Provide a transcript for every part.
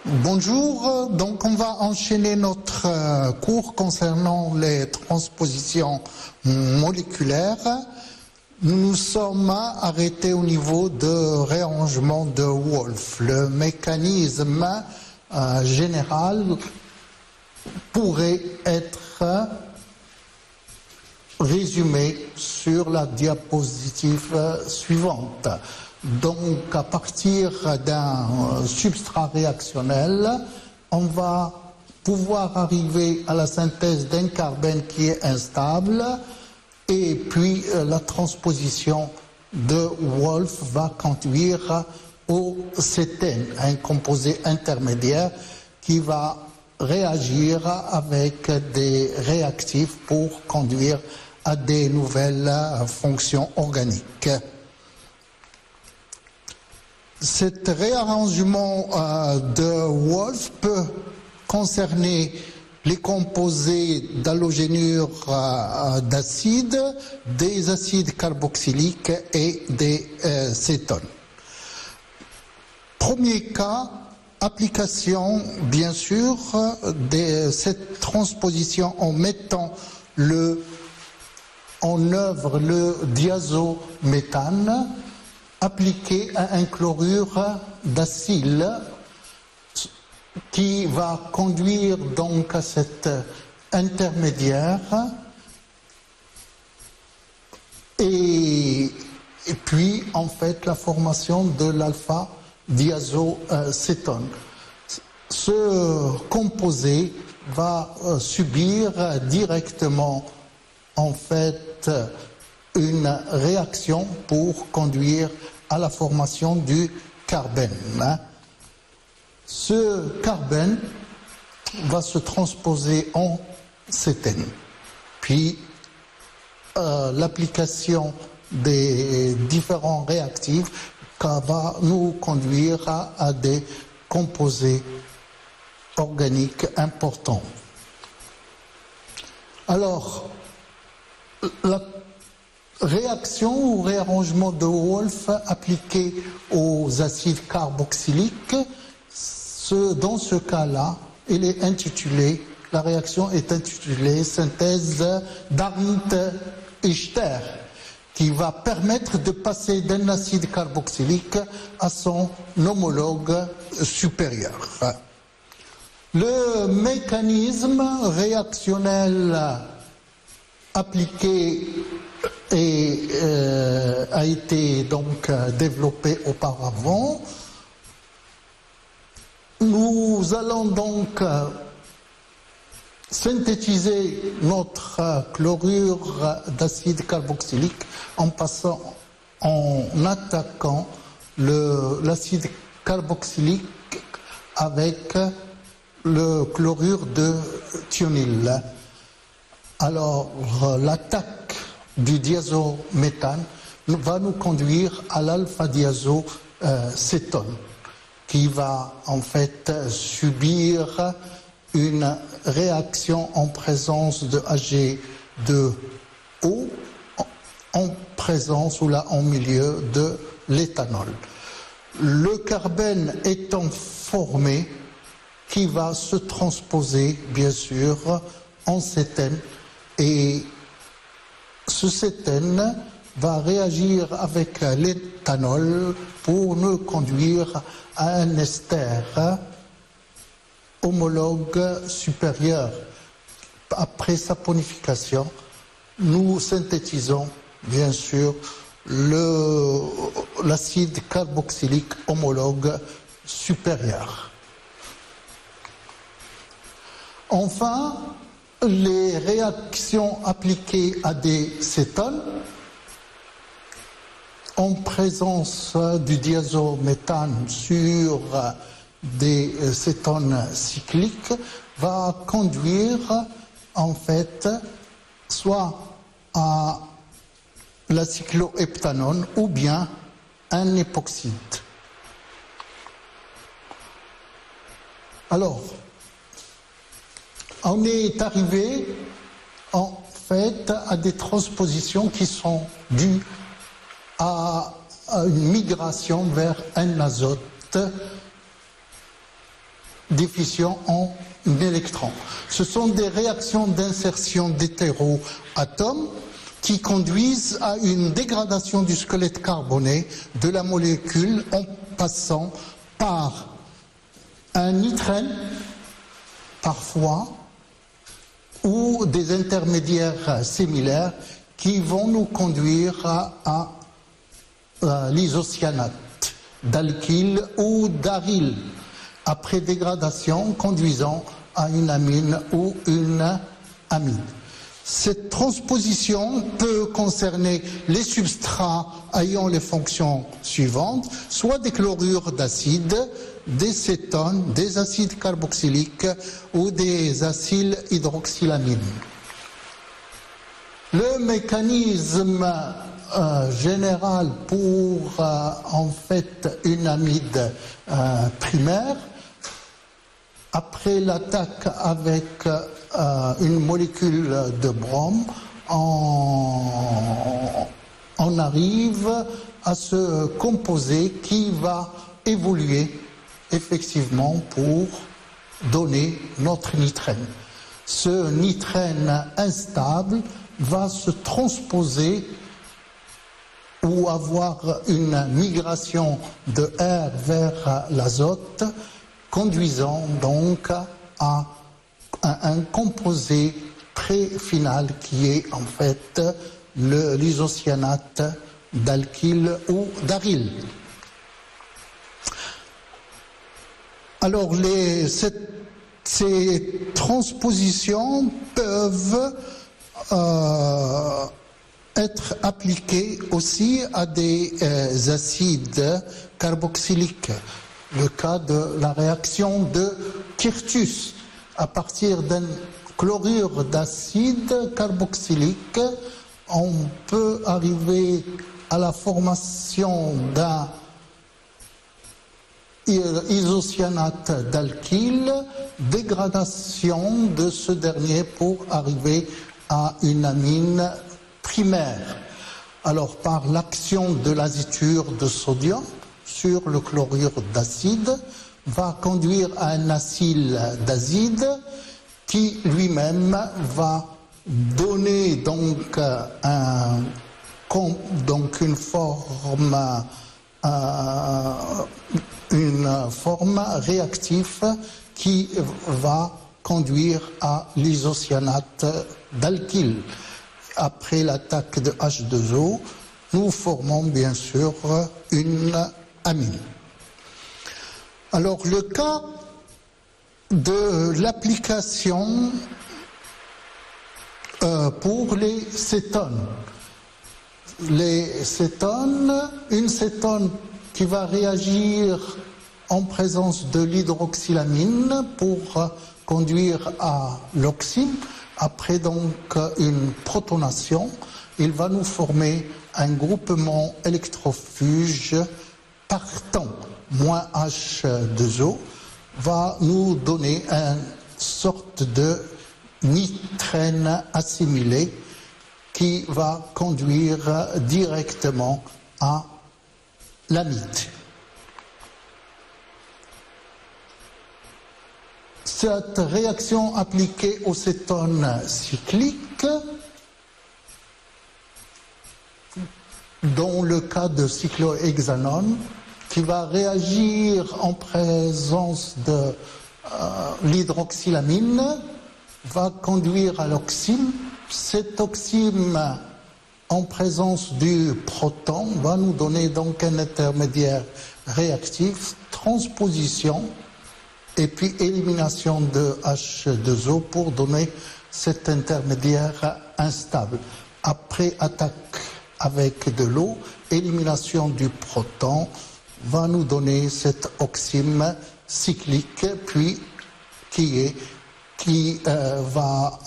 Bonjour, donc on va enchaîner notre cours concernant les transpositions moléculaires. Nous nous sommes arrêtés au niveau de réarrangement de Wolff. Le mécanisme général pourrait être résumé sur la diapositive suivante. Donc, à partir d'un substrat réactionnel, on va pouvoir arriver à la synthèse d'un carbène qui est instable, et puis la transposition de Wolff va conduire au cétène, un composé intermédiaire qui va réagir avec des réactifs pour conduire à des nouvelles fonctions organiques. Cet réarrangement de Wolff peut concerner les composés d'halogénures d'acides, des acides carboxyliques et des cétones. Premier cas, application bien sûr de cette transposition en mettant en œuvre le diazométhane appliqué à un chlorure d'acyle qui va conduire donc à cet intermédiaire et puis en fait la formation de l'alpha-diazocétone. Ce composé va subir directement en fait une réaction pour conduire à la formation du carbène. Ce carbène va se transposer en cétène. Puis l'application des différents réactifs va nous conduire à des composés organiques importants. Alors, la réaction ou réarrangement de Wolff appliqué aux acides carboxyliques, dans ce cas-là, la réaction est intitulée synthèse d'Arndt-Echter, qui va permettre de passer d'un acide carboxylique à son homologue supérieur. Le mécanisme réactionnel appliqué a été donc développé auparavant. Nous allons donc synthétiser notre chlorure d'acide carboxylique en attaquant l'acide carboxylique avec le chlorure de thionyle. Alors, l'attaque du diazométhane va nous conduire à l'alpha-diazocétone qui va en fait subir une réaction en présence de Ag2O en présence ou là en milieu de l'éthanol. Le carbène étant formé qui va se transposer bien sûr en cétène et ce cétène va réagir avec l'éthanol pour nous conduire à un ester homologue supérieur. Après saponification, nous synthétisons bien sûr l'acide carboxylique homologue supérieur. Enfin, les réactions appliquées à des cétones en présence du diazométhane sur des cétones cycliques va conduire en fait soit à la cycloheptanone ou bien un époxyde. Alors, on est arrivé en fait à des transpositions qui sont dues à une migration vers un azote déficient en électrons. Ce sont des réactions d'insertion d'hétéroatomes qui conduisent à une dégradation du squelette carboné de la molécule en passant par un nitrène, parfois, ou des intermédiaires similaires qui vont nous conduire à l'isocyanate d'alkyle ou d'aryl, après dégradation conduisant à une amine ou une amide. Cette transposition peut concerner les substrats ayant les fonctions suivantes, soit des chlorures d'acide, des cétones, des acides carboxyliques ou des acyl hydroxylamines. Le mécanisme général pour en fait une amide primaire, après l'attaque avec une molécule de brome, on arrive à ce composé qui va évoluer effectivement pour donner notre nitrène. Ce nitrène instable va se transposer ou avoir une migration de R vers l'azote, conduisant donc à un composé pré-final qui est en fait l'isocyanate d'alkyle ou d'aryl. Alors ces transpositions peuvent être appliquées aussi à des acides carboxyliques. Le cas de la réaction de Kirchhoff. À partir d'un chlorure d'acide carboxylique, on peut arriver à la formation d'un isocyanate d'alkyle, dégradation de ce dernier pour arriver à une amine primaire. Alors par l'action de l'aziture de sodium sur le chlorure d'acide va conduire à un acyl d'acide qui lui-même va donner donc une forme réactive qui va conduire à l'isocyanate d'alkyle. Après l'attaque de H2O, nous formons bien sûr une amine. Alors le cas de l'application pour les cétones. Les cétones, une cétone qui va réagir en présence de l'hydroxylamine pour conduire à l'oxyme. Après donc une protonation, il va nous former un groupement électrofuge partant moins H2O, va nous donner une sorte de nitrène assimilé qui va conduire directement à l'amide. Cette réaction appliquée au cétone cyclique, dans le cas de cyclohexanone, qui va réagir en présence de l'hydroxylamine, va conduire à l'oxyme. Cet oxyme, en présence du proton, va nous donner donc un intermédiaire réactif, transposition, et puis élimination de H2O pour donner cet intermédiaire instable. Après attaque avec de l'eau, élimination du proton va nous donner cet oxyme cyclique, puis qui va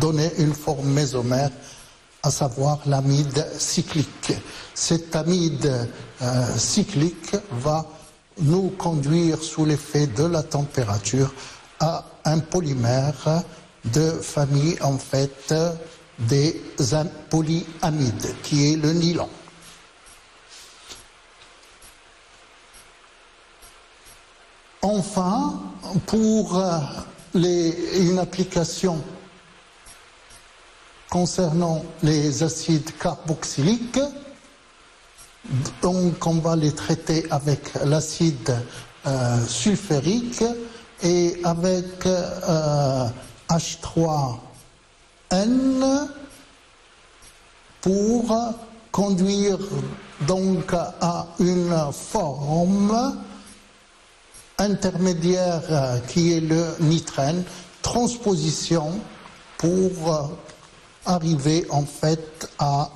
donner une forme mésomère, à savoir l'amide cyclique. Cette amide cyclique va nous conduire sous l'effet de la température à un polymère de famille en fait des polyamides, qui est le nylon. Enfin, pour une application concernant les acides carboxyliques, donc on va les traiter avec l'acide sulfurique et avec H3N pour conduire donc à une forme intermédiaire qui est le nitrène, transposition pour arriver en fait à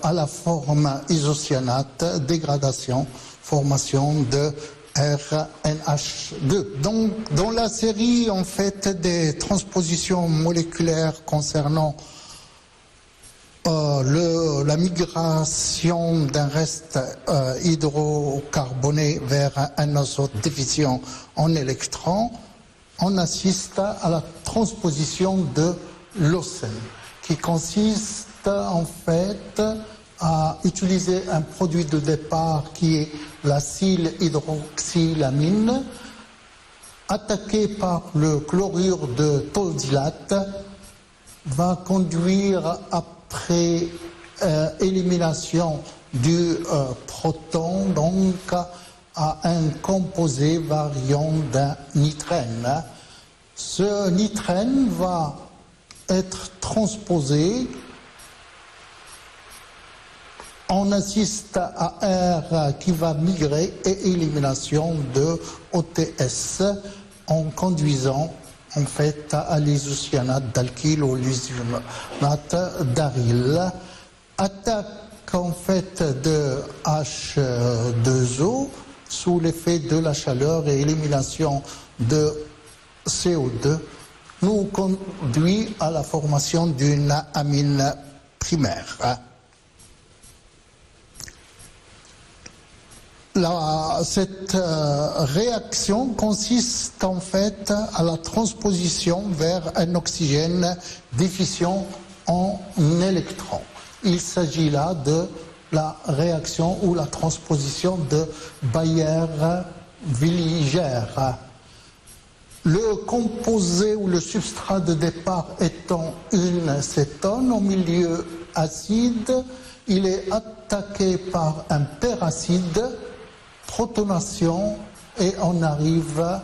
la forme isocyanate, dégradation, formation de RNH2. Donc, dans la série en fait des transpositions moléculaires concernant la migration d'un reste hydrocarboné vers un azote déficient en électrons, on assiste à la transposition de l'océan, qui consiste en fait à utiliser un produit de départ qui est l'acyle hydroxylamine, attaqué par le chlorure de tolzylate, va conduire après élimination du proton donc à un composé variant d'un nitrène. Ce nitrène va être transposé. On assiste à R qui va migrer et élimination de OTS en conduisant en fait à l'isocyanate d'alkyle ou l'isocyanate d'aryl. Attaque en fait de H2O sous l'effet de la chaleur et élimination de CO2 nous conduit à la formation d'une amine primaire. Cette réaction consiste en fait à la transposition vers un oxygène déficient en électrons. Il s'agit là de la réaction ou la transposition de Baeyer-Villiger. Le composé ou le substrat de départ étant une cétone au milieu acide, il est attaqué par un péracide, protonation, et on arrive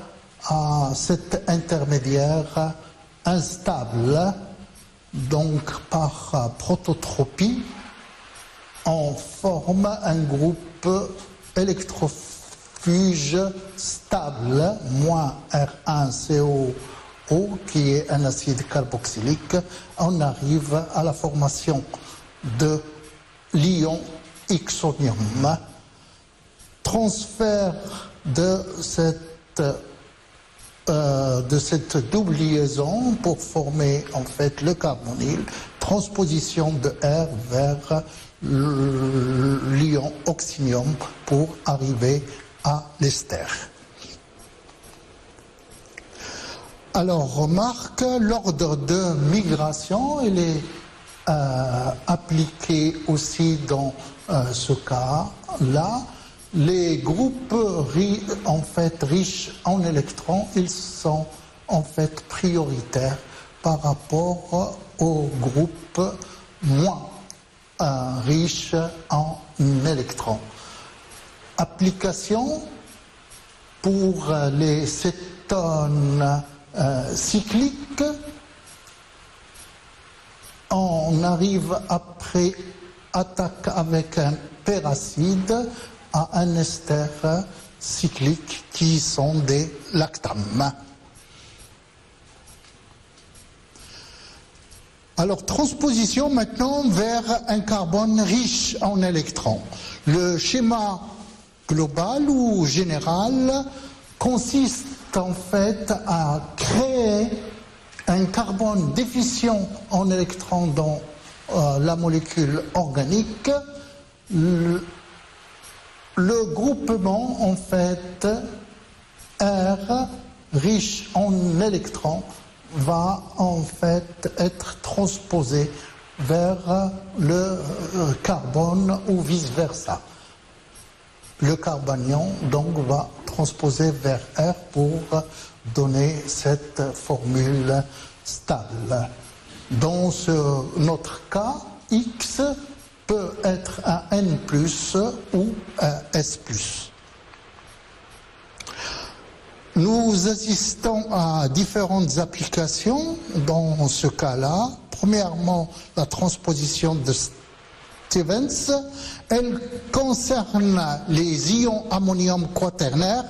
à cet intermédiaire instable, donc par prototropie, on forme un groupe électrofuge stable, moins R1CO, qui est un acide carboxylique. On arrive à la formation de l'ion ixonium. Transfert de cette double liaison pour former en fait le carbonyle, transposition de R vers l'ion oxynium pour arriver à l'ester. Alors remarque, l'ordre de migration, il est appliqué aussi dans ce cas-là. Les groupes en fait riches en électrons, ils sont en fait prioritaires par rapport aux groupes moins riches en électrons. Application pour les cétones cycliques. On arrive après attaque avec un péracide à un ester cyclique qui sont des lactames. Alors, transposition maintenant vers un carbone riche en électrons. Le schéma global ou général consiste en fait à créer un carbone déficient en électrons dans la molécule organique. Le groupement, en fait, R, riche en électrons, va en fait être transposé vers le carbone ou vice-versa. Le carbanion donc va transposer vers R pour donner cette formule stable. Dans notre cas, X peut être un N+, ou un S+. Nous assistons à différentes applications dans ce cas-là. Premièrement, la transposition de Stevens. Elle concerne les ions ammonium quaternaire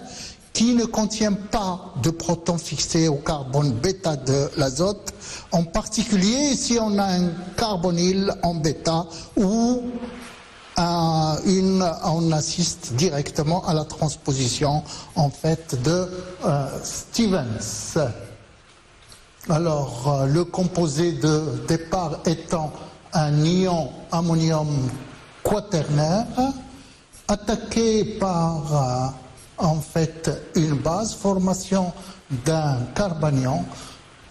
qui ne contiennent pas de protons fixés au carbone bêta de l'azote. En particulier, si on a un carbonyle en bêta ou on assiste directement à la transposition en fait de Stevens. Alors, le composé de départ étant un ion ammonium quaternaire attaqué par en fait une base, formation d'un carbanion,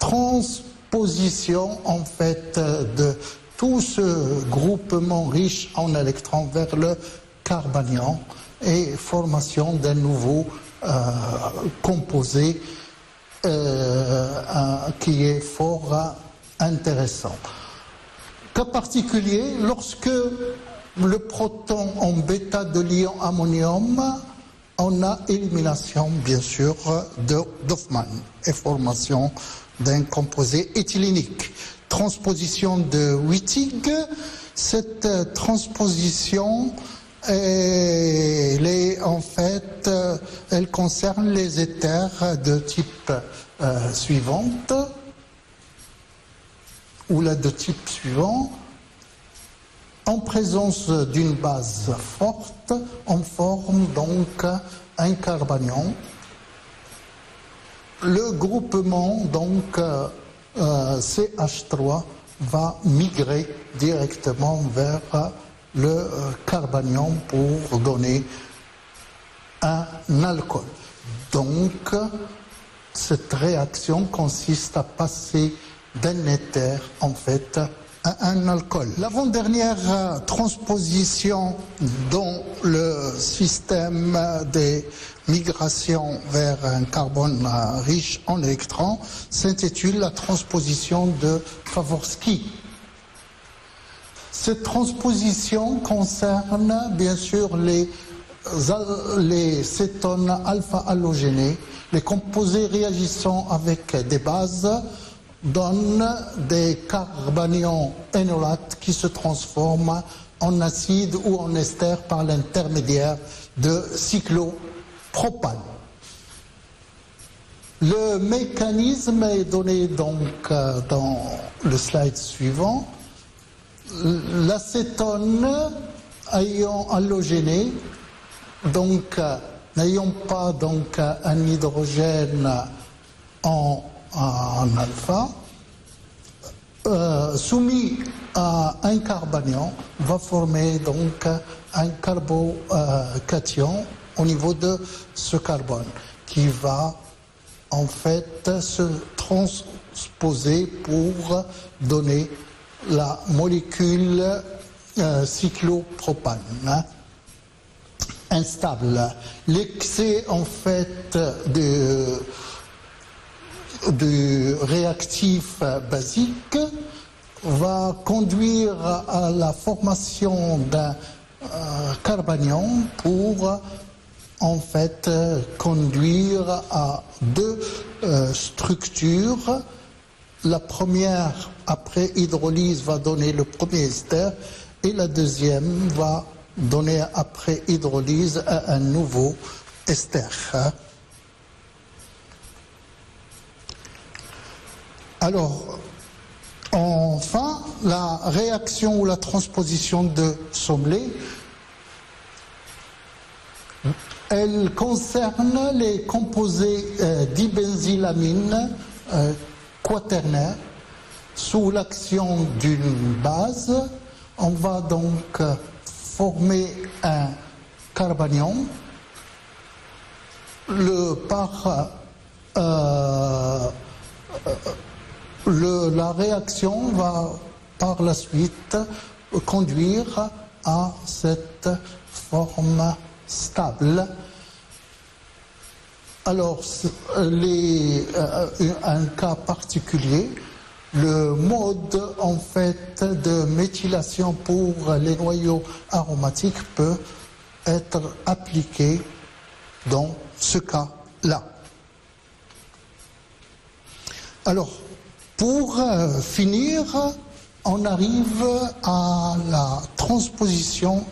transposition en fait de tout ce groupement riche en électrons vers le carbanion et formation d'un nouveau composé qui est fort intéressant. Cas particulier, lorsque le proton en bêta de l'ion ammonium, on a élimination bien sûr d'Hoffmann et formation d'un composé éthylénique. Transposition de Wittig, cette transposition elle concerne les éthers de type suivante ou là de type suivant. En présence d'une base forte, on forme donc un carbanion. Le groupement donc CH3 va migrer directement vers le carbanion pour donner un alcool. Donc, cette réaction consiste à passer d'un éther en fait à un alcool. L'avant-dernière transposition dans le système des migrations vers un carbone riche en électrons s'intitule la transposition de Favorsky. Cette transposition concerne bien sûr les cétones alpha-halogénés. Les composés réagissant avec des bases donnent des carbanions énolates qui se transforment en acide ou en ester par l'intermédiaire de cyclopropane. Le mécanisme est donné donc dans le slide suivant. L'acétone ayant halogéné, donc n'ayant pas donc un hydrogène en alpha, soumis à un carbanion, va former donc un carbocation au niveau de ce carbone qui va en fait se transposer pour donner la molécule cyclopropane instable. L'excès en fait de réactif basique va conduire à la formation d'un carbanion pour en fait conduire à deux structures. La première, après hydrolyse, va donner le premier ester et la deuxième va donner après hydrolyse un nouveau ester. Alors, enfin, la réaction ou la transposition de Sommelet, elle concerne les composés dibenzylamine quaternaire. Sous l'action d'une base, on va donc former un carbanion. La réaction va par la suite conduire à cette forme stable. Alors, un cas particulier, le mode en fait de méthylation pour les noyaux aromatiques peut être appliqué dans ce cas-là. Alors, pour finir, on arrive à la transposition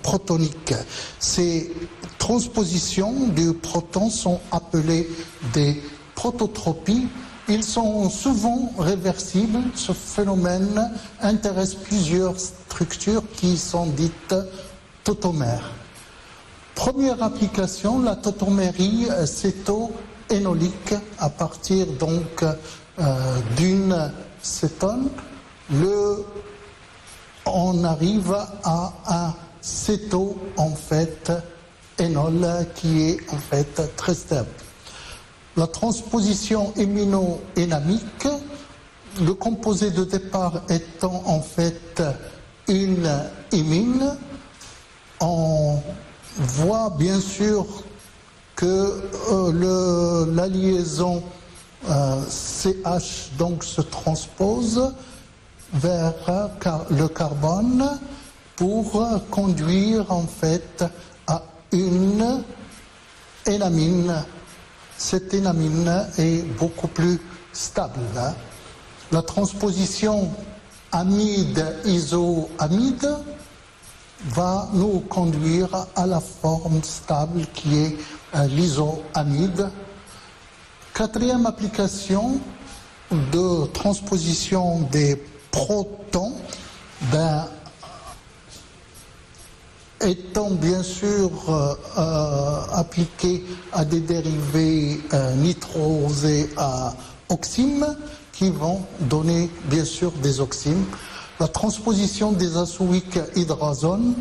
protonique. Ces transpositions du proton sont appelées des prototropies. Ils sont souvent réversibles. Ce phénomène intéresse plusieurs structures qui sont dites tautomères. Première application, la tautomérie céto-énolique à partir donc d'une cétone. On arrive à un céto en fait énol qui est en fait très stable. La transposition immunoénamique, le composé de départ étant en fait une imine, on voit bien sûr que la liaison CH donc se transpose vers le carbone pour conduire en fait à une énamine. Cette énamine est beaucoup plus stable. La transposition amide-isoamide va nous conduire à la forme stable qui est l'isoamide. Quatrième application de transposition des protons, étant bien sûr appliqué à des dérivés nitrosés à oxymes qui vont donner bien sûr des oxymes. La transposition des azoïques hydrazones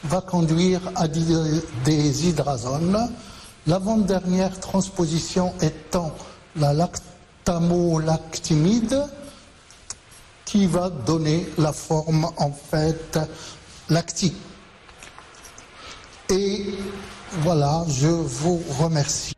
va conduire à des hydrazones. L'avant-dernière transposition étant la lactamolactimide qui va donner la forme en fait lactique. Et voilà, je vous remercie.